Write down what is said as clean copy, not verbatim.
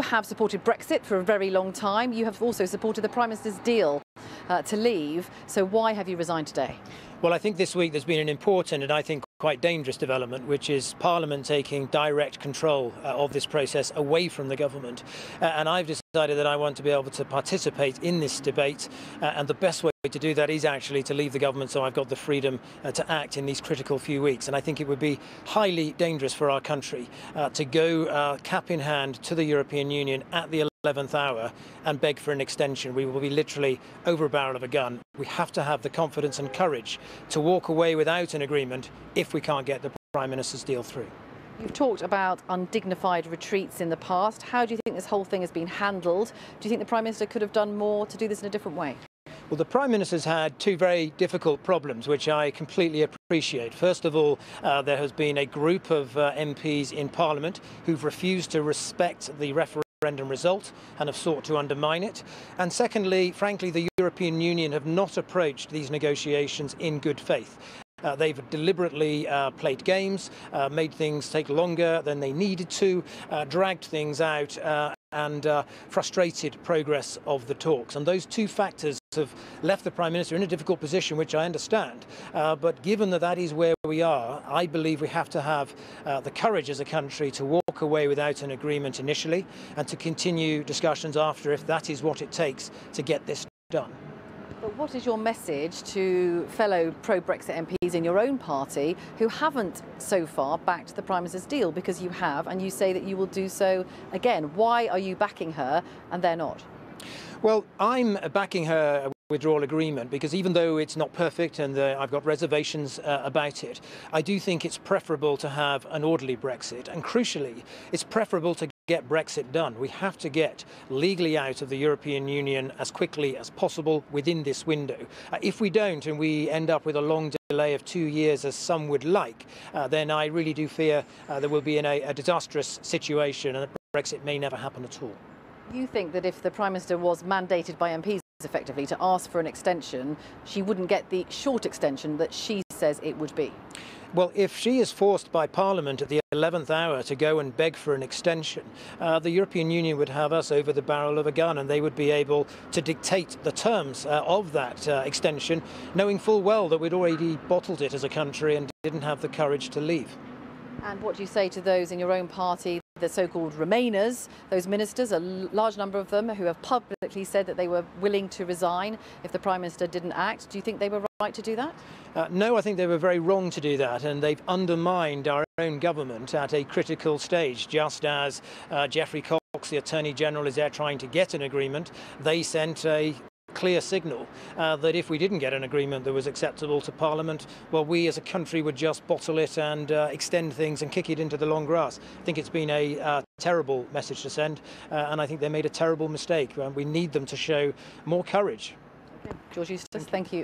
have supported Brexit for a very long time. You have also supported the Prime Minister's deal to leave. So why have you resigned today? Well, I think this week there's been an important and I think quite dangerous development, which is Parliament taking direct control of this process away from the government. And I've decided that I want to be able to participate in this debate. And the best way to do that is actually to leave the government, so I've got the freedom to act in these critical few weeks. And I think it would be highly dangerous for our country to go cap in hand to the European Union at the 11th hour and beg for an extension. We will be literally over a barrel of a gun. We have to have the confidence and courage to walk away without an agreement if we can't get the Prime Minister's deal through. You've talked about undignified retreats in the past. How do you think this whole thing has been handled? Do you think the Prime Minister could have done more to do this in a different way? Well, the Prime Minister's had two very difficult problems, which I completely appreciate. First of all, there has been a group of MPs in Parliament who've refused to respect the referendum result and have sought to undermine it. And secondly, frankly, the European Union have not approached these negotiations in good faith. They've deliberately played games, made things take longer than they needed to, dragged things out and frustrated progress of the talks. And those two factors have left the Prime Minister in a difficult position, which I understand. But given that that is where we are, I believe we have to have the courage as a country to walk away without an agreement initially and to continue discussions after, if that is what it takes to get this done. But what is your message to fellow pro-Brexit MPs in your own party who haven't so far backed the Prime Minister's deal? Because you have, and you say that you will do so again. Why are you backing her and they're not? Well, I'm backing her withdrawal agreement because even though it's not perfect and I've got reservations about it, I do think it's preferable to have an orderly Brexit, and crucially, it's preferable to get Brexit done. We have to get legally out of the European Union as quickly as possible within this window. If we don't and we end up with a long delay of 2 years, as some would like, then I really do fear that we'll be in a disastrous situation and that Brexit may never happen at all. You think that if the Prime Minister was mandated by MPs effectively to ask for an extension, she wouldn't get the short extension that she says it would be? Well, if she is forced by Parliament at the 11th hour to go and beg for an extension, the European Union would have us over the barrel of a gun, and they would be able to dictate the terms of that extension, knowing full well that we'd already bottled it as a country and didn't have the courage to leave. And what do you say to those in your own party, the so-called Remainers, those ministers, a large number of them, who have publicly said that they were willing to resign if the Prime Minister didn't act? Do you think they were right to do that? No, I think they were very wrong to do that, and they've undermined our own government at a critical stage. Just as Geoffrey Cox, the Attorney General, is there trying to get an agreement, they sent a clear signal that if we didn't get an agreement that was acceptable to Parliament, well, we as a country would just bottle it and extend things and kick it into the long grass. I think it's been a terrible message to send, and I think they made a terrible mistake. We need them to show more courage. Okay. George Eustice, thank you.